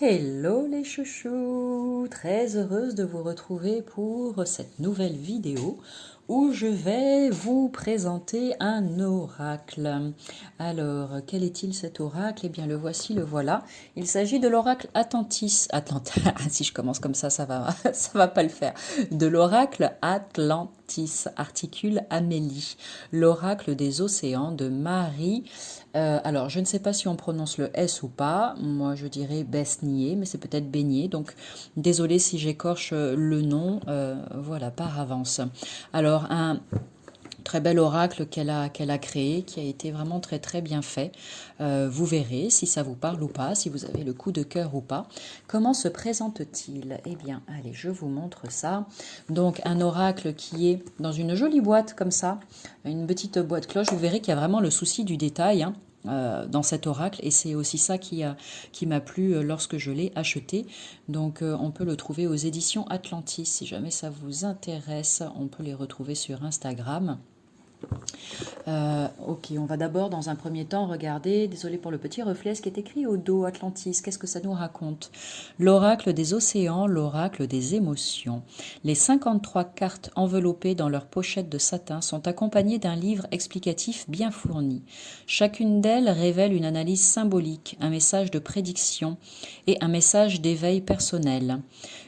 Hello les chouchous, très heureuse de vous retrouver pour cette nouvelle vidéo où je vais vous présenter un oracle. Alors, quel est-il cet oracle? Eh bien, le voici, le voilà. Il s'agit de l'oracle Atlantis. Si je commence comme ça va, ça va pas le faire. De l'oracle Atlantis, articule Amélie. L'oracle des océans de Marie. Alors, je ne sais pas si on prononce le S ou pas. Moi, je dirais Besnier, mais c'est peut-être Beignet. Donc, désolé si j'écorche le nom. Voilà, par avance. Alors, un très bel oracle qu'elle a créé, qui a été vraiment très très bien fait. Vous verrez si ça vous parle ou pas, si vous avez le coup de cœur ou pas. Comment se présente-t-il? Eh bien, allez, je vous montre ça. Donc, un oracle qui est dans une jolie boîte comme ça, une petite boîte cloche. Vous verrez qu'il y a vraiment le souci du détail, hein, dans cet oracle, et c'est aussi ça qui m'a plu lorsque je l'ai acheté. Donc on peut le trouver aux éditions Atlantis. Si jamais ça vous intéresse, on peut les retrouver sur Instagram. Ok, on va d'abord dans un premier temps regarder, désolé pour le petit reflet, ce qui est écrit au dos, Atlantis, qu'est-ce que ça nous raconte? L'oracle des océans, l'oracle des émotions. Les 53 cartes enveloppées dans leur pochette de satin sont accompagnées d'un livre explicatif bien fourni. Chacune d'elles révèle une analyse symbolique, un message de prédiction et un message d'éveil personnel.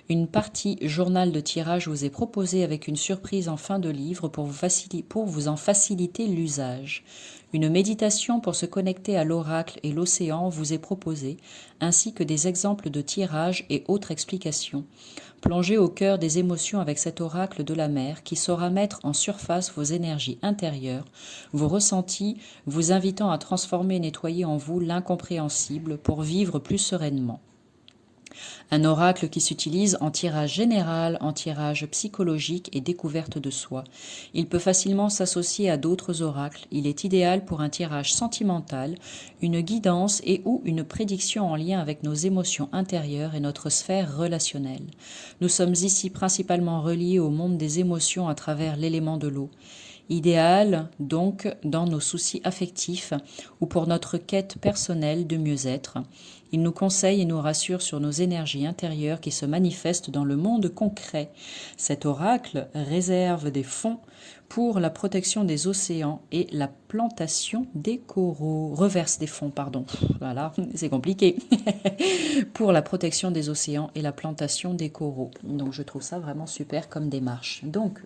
Une partie journal de tirage vous est proposée avec une surprise en fin de livre pour vous en faciliter l'usage. Une méditation pour se connecter à l'oracle et l'océan vous est proposée, ainsi que des exemples de tirage et autres explications. Plongez au cœur des émotions avec cet oracle de la mer qui saura mettre en surface vos énergies intérieures, vos ressentis, vous invitant à transformer et nettoyer en vous l'incompréhensible pour vivre plus sereinement. Un oracle qui s'utilise en tirage général, en tirage psychologique et découverte de soi. Il peut facilement s'associer à d'autres oracles. Il est idéal pour un tirage sentimental, une guidance et ou une prédiction en lien avec nos émotions intérieures et notre sphère relationnelle. Nous sommes ici principalement reliés au monde des émotions à travers l'élément de l'eau. Idéal, donc, dans nos soucis affectifs ou pour notre quête personnelle de mieux-être. Il nous conseille et nous rassure sur nos énergies intérieures qui se manifestent dans le monde concret. Cet oracle réserve des fonds pour la protection des océans et la plantation des coraux. Reverse des fonds, pardon. Voilà, c'est compliqué. Pour la protection des océans et la plantation des coraux. Donc je trouve ça vraiment super comme démarche. Donc,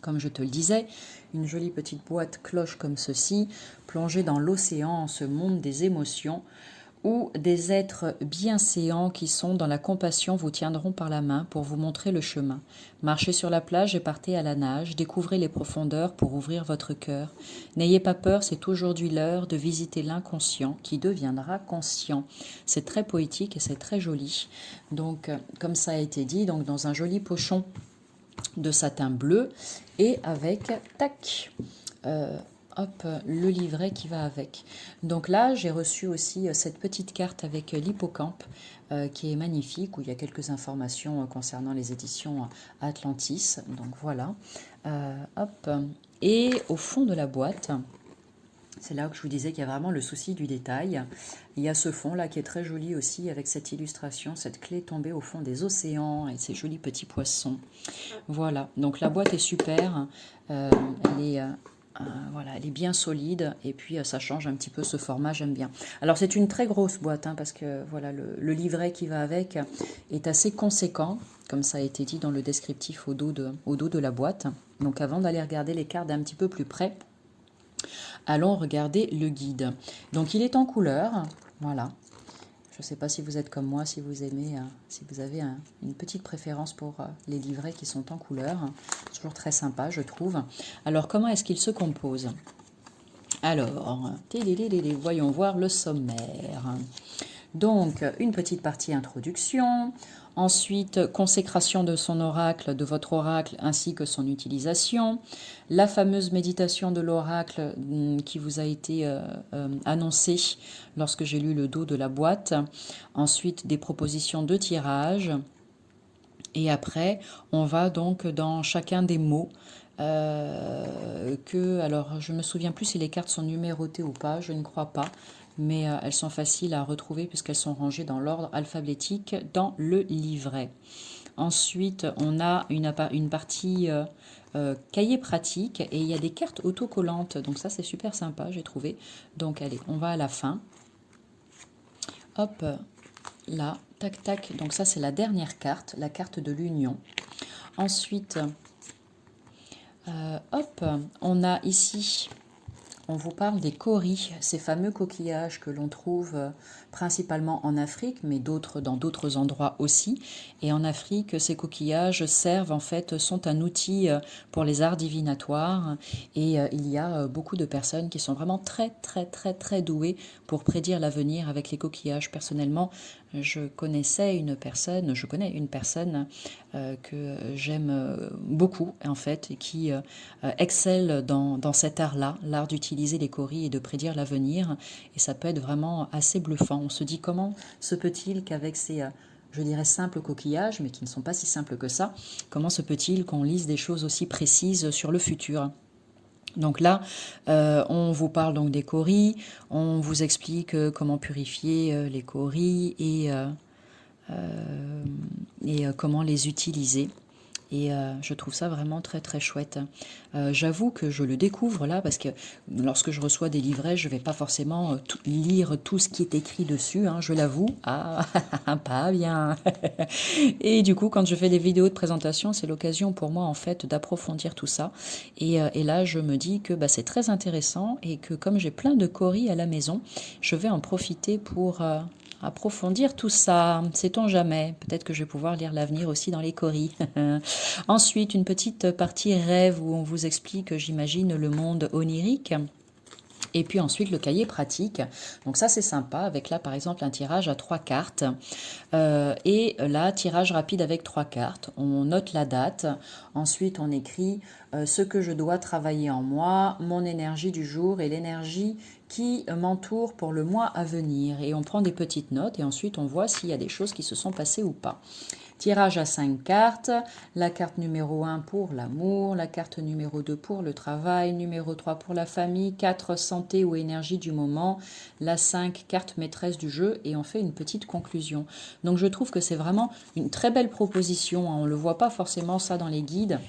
comme je te le disais, une jolie petite boîte cloche comme ceci, plongée dans l'océan, ce monde des émotions, où des êtres bienséants qui sont dans la compassion vous tiendront par la main pour vous montrer le chemin. Marchez sur la plage et partez à la nage, découvrez les profondeurs pour ouvrir votre cœur. N'ayez pas peur, c'est aujourd'hui l'heure de visiter l'inconscient qui deviendra conscient. C'est très poétique et c'est très joli. Donc, comme ça a été dit, donc dans un joli pochon de satin bleu et avec, tac, hop, le livret qui va avec. Donc là, j'ai reçu aussi cette petite carte avec l'hippocampe qui est magnifique, où il y a quelques informations concernant les éditions Atlantis. Donc voilà, hop. Et au fond de la boîte, c'est là que je vous disais qu'il y a vraiment le souci du détail. Il y a ce fond là qui est très joli aussi avec cette illustration, cette clé tombée au fond des océans et ces jolis petits poissons. Voilà, donc la boîte est super. Elle est... voilà, elle est bien solide et puis ça change un petit peu ce format, j'aime bien. Alors c'est une très grosse boîte hein, parce que voilà le livret qui va avec est assez conséquent, comme ça a été dit dans le descriptif au dos de la boîte. Donc avant d'aller regarder les cartes d'un petit peu plus près, allons regarder le guide. Donc il est en couleur, voilà. Je ne sais pas si vous êtes comme moi, si vous aimez, si vous avez une petite préférence pour les livrets qui sont en couleur. Toujours très sympa, je trouve. Alors, comment est-ce qu'il se compose? Alors, voyons voir le sommaire. Donc, une petite partie introduction. Ensuite, consécration de son oracle, de votre oracle, ainsi que son utilisation. La fameuse méditation de l'oracle qui vous a été annoncée lorsque j'ai lu le dos de la boîte. Ensuite, des propositions de tirage. Et après, on va donc dans chacun des mots. Alors, je me souviens plus si les cartes sont numérotées ou pas, je ne crois pas. mais elles sont faciles à retrouver puisqu'elles sont rangées dans l'ordre alphabétique dans le livret. Ensuite, on a une partie cahier pratique et il y a des cartes autocollantes. Donc ça, c'est super sympa, j'ai trouvé. Donc allez, on va à la fin. Hop, là, tac, tac. Donc ça, c'est la dernière carte, la carte de l'union. Ensuite, hop, on a ici... On vous parle des kauris, ces fameux coquillages que l'on trouve principalement en Afrique, mais dans d'autres endroits aussi. Et en Afrique, ces coquillages servent en fait, sont un outil pour les arts divinatoires. Et il y a beaucoup de personnes qui sont vraiment très douées pour prédire l'avenir avec les coquillages. Personnellement, je connais une personne que j'aime beaucoup en fait, et qui excelle dans cet art-là, l'art d'utiliser les kauris et de prédire l'avenir. Et ça peut être vraiment assez bluffant. On se dit comment se peut-il qu'avec ces, je dirais, simples coquillages, mais qui ne sont pas si simples que ça, comment se peut-il qu'on lise des choses aussi précises sur le futur ? Donc là, on vous parle donc des kauris, on vous explique comment purifier les kauris et comment les utiliser. Et je trouve ça vraiment très chouette. J'avoue que je le découvre là parce que lorsque je reçois des livrets, je ne vais pas forcément lire tout ce qui est écrit dessus, hein, je l'avoue. Ah, pas bien. Et du coup, quand je fais des vidéos de présentation, c'est l'occasion pour moi en fait d'approfondir tout ça. Et là, je me dis que c'est très intéressant et que comme j'ai plein de kauris à la maison, je vais en profiter pour... approfondir tout ça, sait-on jamais. Peut-être que je vais pouvoir lire l'avenir aussi dans les kauris. Ensuite, une petite partie rêve où on vous explique, j'imagine, le monde onirique. Et puis ensuite le cahier pratique, donc ça c'est sympa, avec là par exemple un tirage à 3 cartes, et là tirage rapide avec 3 cartes, on note la date, ensuite on écrit ce que je dois travailler en moi, mon énergie du jour et l'énergie qui m'entoure pour le mois à venir, et on prend des petites notes et ensuite on voit s'il y a des choses qui se sont passées ou pas. Tirage à 5 cartes, la carte numéro 1 pour l'amour, la carte numéro 2 pour le travail, numéro 3 pour la famille, 4 santé ou énergie du moment, la 5 carte maîtresse du jeu et on fait une petite conclusion. Donc je trouve que c'est vraiment une très belle proposition, hein. On ne le voit pas forcément ça dans les guides.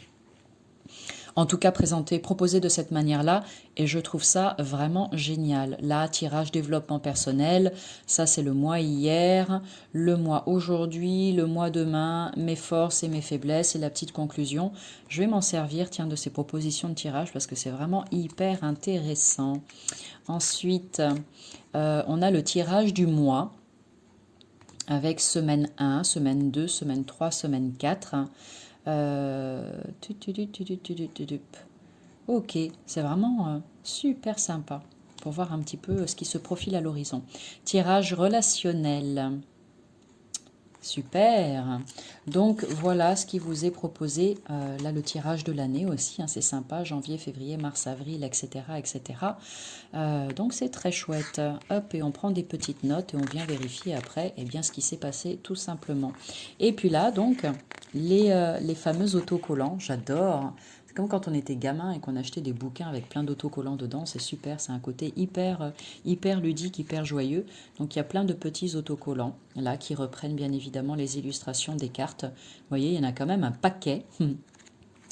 En tout cas proposé de cette manière-là, et je trouve ça vraiment génial. Là, tirage développement personnel, ça c'est le mois hier, le mois aujourd'hui, le mois demain, mes forces et mes faiblesses, et la petite conclusion. Je vais m'en servir, tiens, de ces propositions de tirage, parce que c'est vraiment hyper intéressant. Ensuite, on a le tirage du mois, avec semaine 1, semaine 2, semaine 3, semaine 4. Ok, c'est vraiment super sympa pour voir un petit peu ce qui se profile à l'horizon. Tirage relationnel. Super. Donc voilà ce qui vous est proposé. Là, le tirage de l'année aussi, hein, c'est sympa. Janvier, février, mars, avril, etc. etc. Donc c'est très chouette. Hop, et on prend des petites notes et on vient vérifier après bien, ce qui s'est passé tout simplement. Et puis là, donc, les fameux autocollants, j'adore. C'est comme quand on était gamin et qu'on achetait des bouquins avec plein d'autocollants dedans, c'est super, c'est un côté hyper ludique, hyper joyeux. Donc il y a plein de petits autocollants là qui reprennent bien évidemment les illustrations des cartes. Vous voyez, il y en a quand même un paquet.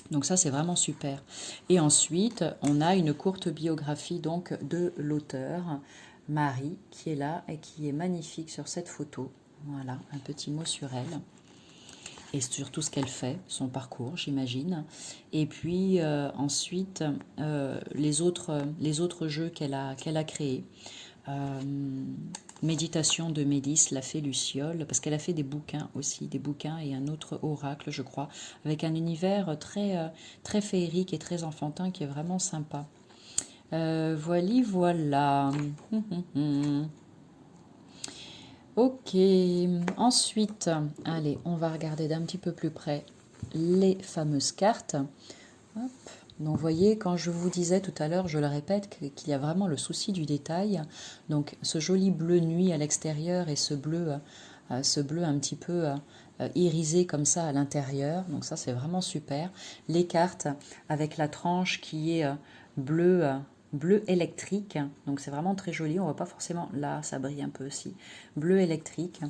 Donc ça c'est vraiment super. Et ensuite, on a une courte biographie donc de l'auteur, Marie, qui est là et qui est magnifique sur cette photo. Voilà, un petit mot sur elle. Et sur tout ce qu'elle fait, son parcours, j'imagine. Et puis ensuite, les autres jeux qu'elle a créés. Méditation de Mélis, la fée Luciole, parce qu'elle a fait des bouquins aussi, des bouquins et un autre oracle, je crois, avec un univers très féerique et très enfantin qui est vraiment sympa. Voilà. Ok, ensuite, allez, on va regarder d'un petit peu plus près les fameuses cartes. Hop. Donc, vous voyez, quand je vous disais tout à l'heure, je le répète, qu'il y a vraiment le souci du détail. Donc, ce joli bleu nuit à l'extérieur et ce bleu un petit peu irisé comme ça à l'intérieur. Donc, ça, c'est vraiment super. Les cartes avec la tranche qui est bleue bleu électrique. Donc c'est vraiment très joli. On voit pas forcément... Là, ça brille un peu aussi. Bleu électrique.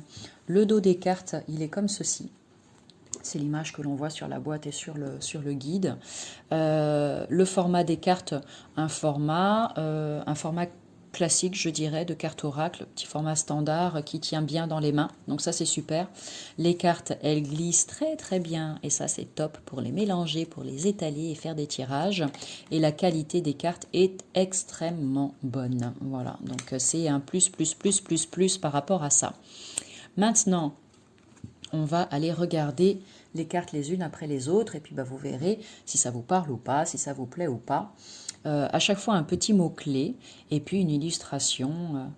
Le dos des cartes, il est comme ceci. C'est l'image que l'on voit sur la boîte et sur le guide. Le format des cartes, un format classique, je dirais, de carte oracle, petit format standard qui tient bien dans les mains. Donc ça, c'est super. Les cartes, elles glissent très très bien et ça, c'est top pour les mélanger, pour les étaler et faire des tirages. Et la qualité des cartes est extrêmement bonne. Voilà, donc c'est un plus par rapport à ça. Maintenant, on va aller regarder les cartes les unes après les autres et puis bah, vous verrez si ça vous parle ou pas, si ça vous plaît ou pas. À chaque fois un petit mot-clé et puis une illustration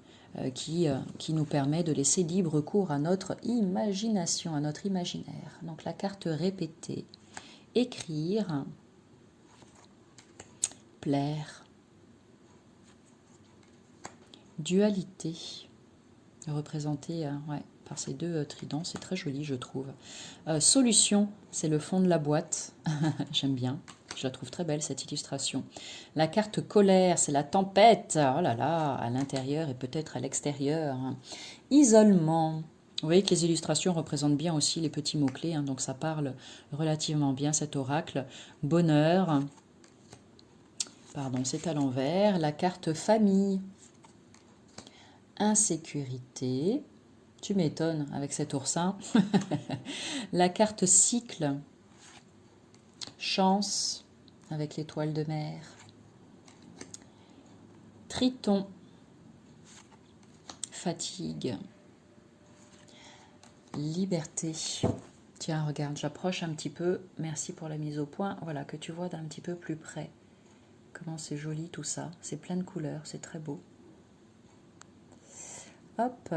qui nous permet de laisser libre cours à notre imagination, à notre imaginaire. Donc la carte répétée, écrire, plaire, dualité, représentée par ces deux tridents, c'est très joli je trouve. Solution, c'est le fond de la boîte, j'aime bien. Je la trouve très belle, cette illustration. La carte colère, c'est la tempête. Oh là là, à l'intérieur et peut-être à l'extérieur. Isolement. Vous voyez que les illustrations représentent bien aussi les petits mots-clés. Donc ça parle relativement bien, cet oracle. Bonheur. Pardon, c'est à l'envers. La carte famille. Insécurité. Tu m'étonnes avec cet oursin. La carte cycle. Chance. Avec l'étoile de mer. Triton, fatigue, liberté. Tiens, regarde, j'approche un petit peu. Merci pour la mise au point. Voilà, que tu vois d'un petit peu plus près. Comment c'est joli tout ça. C'est plein de couleurs, c'est très beau. Hop.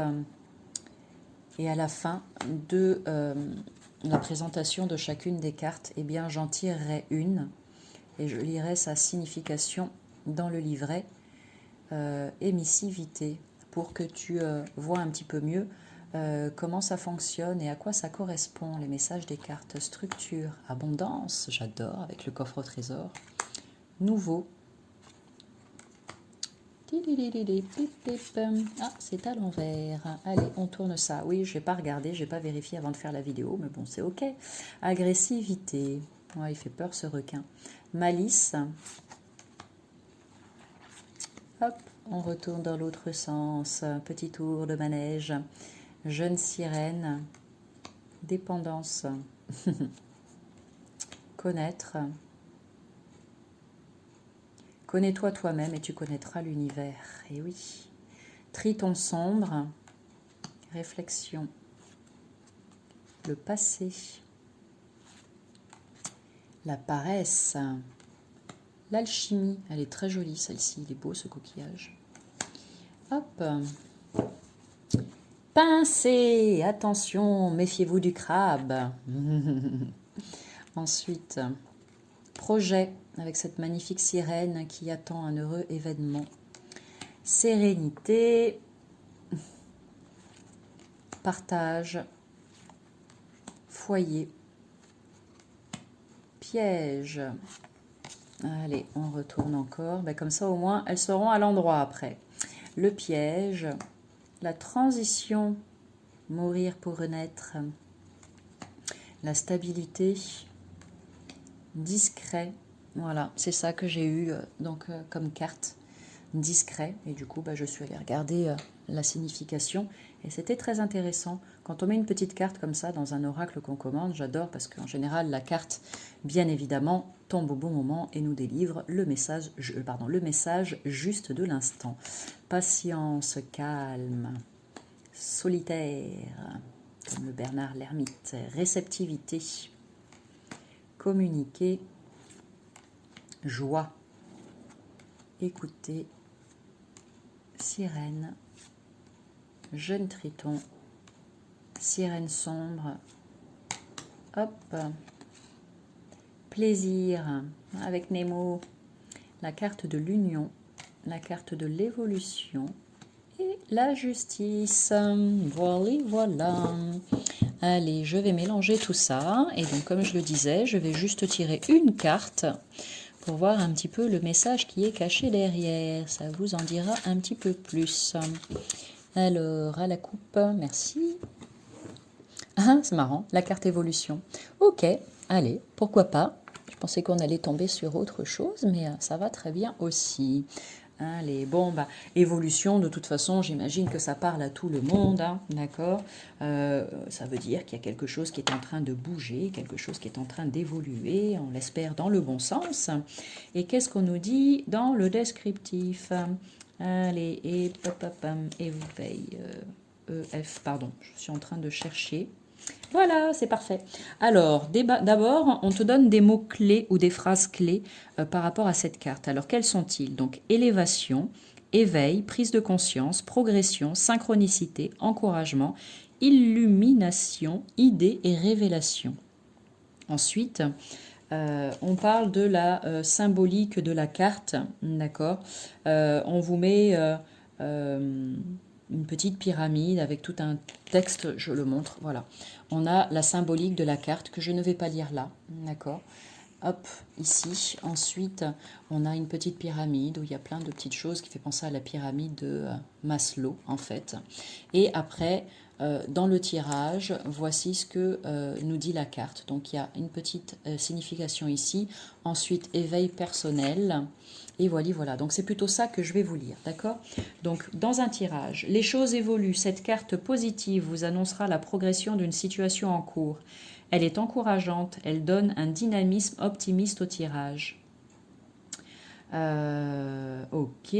Et à la fin de la présentation de chacune des cartes, eh bien, j'en tirerai une et je lirai sa signification dans le livret. Émissivité, pour que tu vois un petit peu mieux comment ça fonctionne et à quoi ça correspond, les messages des cartes. Structure, abondance, j'adore, avec le coffre au trésor. Nouveau. Ah, c'est à l'envers. Allez, on tourne ça. Oui, je n'ai pas regardé, je n'ai pas vérifié avant de faire la vidéo, mais bon, c'est ok. Agressivité. Ouais, il fait peur ce requin. Malice. Hop, on retourne dans l'autre sens. Petit tour de manège. Jeune sirène. Dépendance. Connaître. Connais-toi toi-même et tu connaîtras l'univers. Et oui. Triton sombre. Réflexion. Le passé. La paresse. L'alchimie, elle est très jolie celle-ci, il est beau ce coquillage. Hop. Pincée, attention, méfiez-vous du crabe. Ensuite, projet, avec cette magnifique sirène qui attend un heureux événement. Sérénité. Partage. Foyer. Piège. Allez, on retourne encore. Ben, comme ça, au moins, elles seront à l'endroit après. Le piège, la transition, mourir pour renaître, la stabilité, discret. Voilà, c'est ça que j'ai eu donc comme carte, discret. Et du coup, ben, je suis allée regarder la signification. Et c'était très intéressant. Quand on met une petite carte comme ça dans un oracle qu'on commande, j'adore parce qu'en général, la carte, bien évidemment, tombe au bon moment et nous délivre le message juste de l'instant. Patience, calme, solitaire, comme le Bernard l'ermite, réceptivité, communiquer, joie, écouter, sirène, jeune triton, sirène sombre, hop, plaisir avec Nemo, la carte de l'union, la carte de l'évolution et la justice. Voilà. Allez, je vais mélanger tout ça et donc comme je le disais, je vais juste tirer une carte pour voir un petit peu le message qui est caché derrière. Ça vous en dira un petit peu plus. Alors, à la coupe, merci. Ah, c'est marrant, la carte évolution. Ok, allez, pourquoi pas. Je pensais qu'on allait tomber sur autre chose, mais ça va très bien aussi. Allez, bon, bah, évolution, de toute façon, j'imagine que ça parle à tout le monde, hein, d'accord. Ça veut dire qu'il y a quelque chose qui est en train de bouger, quelque chose qui est en train d'évoluer, on l'espère dans le bon sens. Et qu'est-ce qu'on nous dit dans le descriptif? Allez, et papapam, éveil, EF, pardon, je suis en train de chercher. Voilà, c'est parfait. Alors, d'abord, on te donne des mots-clés ou des phrases clés par rapport à cette carte. Alors, quels sont-ils? Donc, élévation, éveil, prise de conscience, progression, synchronicité, encouragement, illumination, idée et révélation. Ensuite, on parle de la symbolique de la carte, d'accord. On vous met une petite pyramide avec tout un texte, je le montre, voilà. On a la symbolique de la carte que je ne vais pas lire là, d'accord. Hop, ici. Ensuite, on a une petite pyramide où il y a plein de petites choses qui fait penser à la pyramide de Maslow, en fait. Et après, dans le tirage, voici ce que nous dit la carte. Donc, il y a une petite signification ici. Ensuite, éveil personnel. Et voilà. Donc, c'est plutôt ça que je vais vous lire, d'accord? Donc, dans un tirage, les choses évoluent. Cette carte positive vous annoncera la progression d'une situation en cours. Elle est encourageante, elle donne un dynamisme optimiste au tirage. Ok.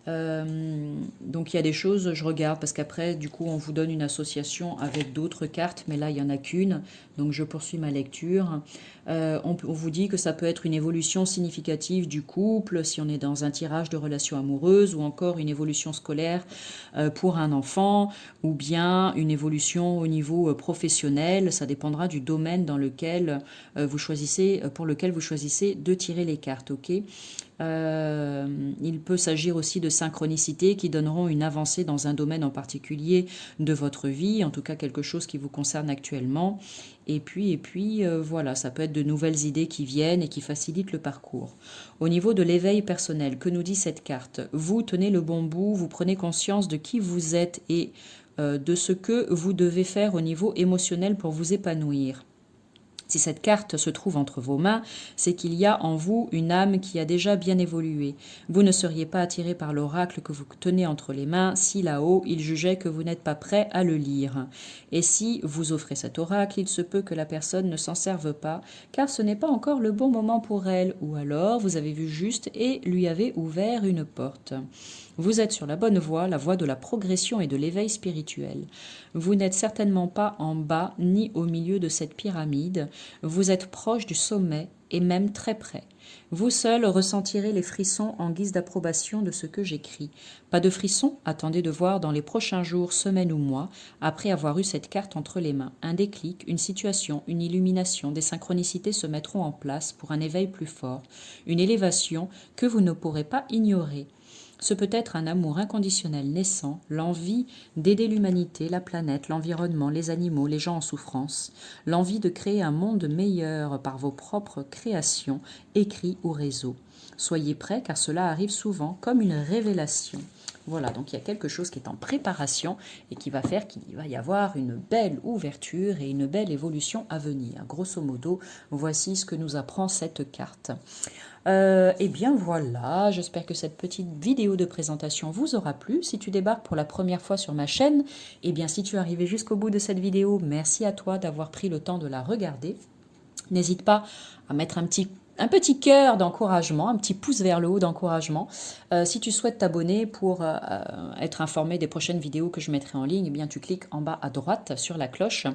Donc il y a des choses, je regarde, parce qu'après, du coup, on vous donne une association avec d'autres cartes, mais là, il n'y en a qu'une, donc je poursuis ma lecture. On vous dit que ça peut être une évolution significative du couple, si on est dans un tirage de relations amoureuses, ou encore une évolution scolaire pour un enfant, ou bien une évolution au niveau professionnel. Ça dépendra du domaine dans lequel vous choisissez, pour lequel vous choisissez de tirer les cartes, ok? Il peut s'agir aussi de synchronicité qui donneront une avancée dans un domaine en particulier de votre vie, en tout cas quelque chose qui vous concerne actuellement. Et puis voilà, ça peut être de nouvelles idées qui viennent et qui facilitent le parcours. Au niveau de l'éveil personnel, que nous dit cette carte? Vous tenez le bon bout, vous prenez conscience de qui vous êtes et de ce que vous devez faire au niveau émotionnel pour vous épanouir. Si cette carte se trouve entre vos mains, c'est qu'il y a en vous une âme qui a déjà bien évolué. Vous ne seriez pas attiré par l'oracle que vous tenez entre les mains si là-haut il jugeait que vous n'êtes pas prêt à le lire. Et si vous offrez cet oracle, il se peut que la personne ne s'en serve pas, car ce n'est pas encore le bon moment pour elle, ou alors vous avez vu juste et lui avez ouvert une porte. Vous êtes sur la bonne voie, la voie de la progression et de l'éveil spirituel. Vous n'êtes certainement pas en bas ni au milieu de cette pyramide, vous êtes proche du sommet et même très près. Vous seul ressentirez les frissons en guise d'approbation de ce que j'écris. Pas de frissons? Attendez de voir dans les prochains jours, semaines ou mois, après avoir eu cette carte entre les mains. Un déclic, une situation, une illumination, des synchronicités se mettront en place pour un éveil plus fort, une élévation que vous ne pourrez pas ignorer. Ce peut être un amour inconditionnel naissant, l'envie d'aider l'humanité, la planète, l'environnement, les animaux, les gens en souffrance, l'envie de créer un monde meilleur par vos propres créations, écrits ou réseaux. Soyez prêts car cela arrive souvent comme une révélation. Voilà, donc il y a quelque chose qui est en préparation et qui va faire qu'il va y avoir une belle ouverture et une belle évolution à venir. Grosso modo, voici ce que nous apprend cette carte. Eh bien voilà, j'espère que cette petite vidéo de présentation vous aura plu. Si tu débarques pour la première fois sur ma chaîne, eh bien si tu es arrivé jusqu'au bout de cette vidéo, merci à toi d'avoir pris le temps de la regarder. N'hésite pas à mettre un petit cœur d'encouragement, un petit pouce vers le haut d'encouragement. Si tu souhaites t'abonner pour être informé des prochaines vidéos que je mettrai en ligne, eh bien tu cliques en bas à droite sur la cloche.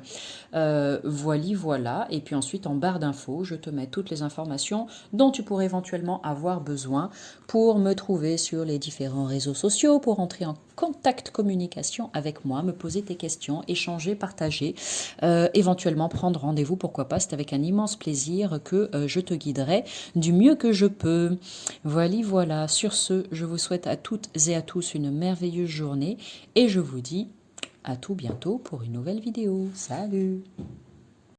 Voilà. Et puis ensuite en barre d'infos, je te mets toutes les informations dont tu pourrais éventuellement avoir besoin pour me trouver sur les différents réseaux sociaux, pour entrer en contact communication avec moi, me poser tes questions, échanger, partager, éventuellement prendre rendez-vous, pourquoi pas, c'est avec un immense plaisir que je te guiderai du mieux que je peux. Voilà. Sur ce, je vous souhaite à toutes et à tous une merveilleuse journée et je vous dis à tout bientôt pour une nouvelle vidéo. Salut!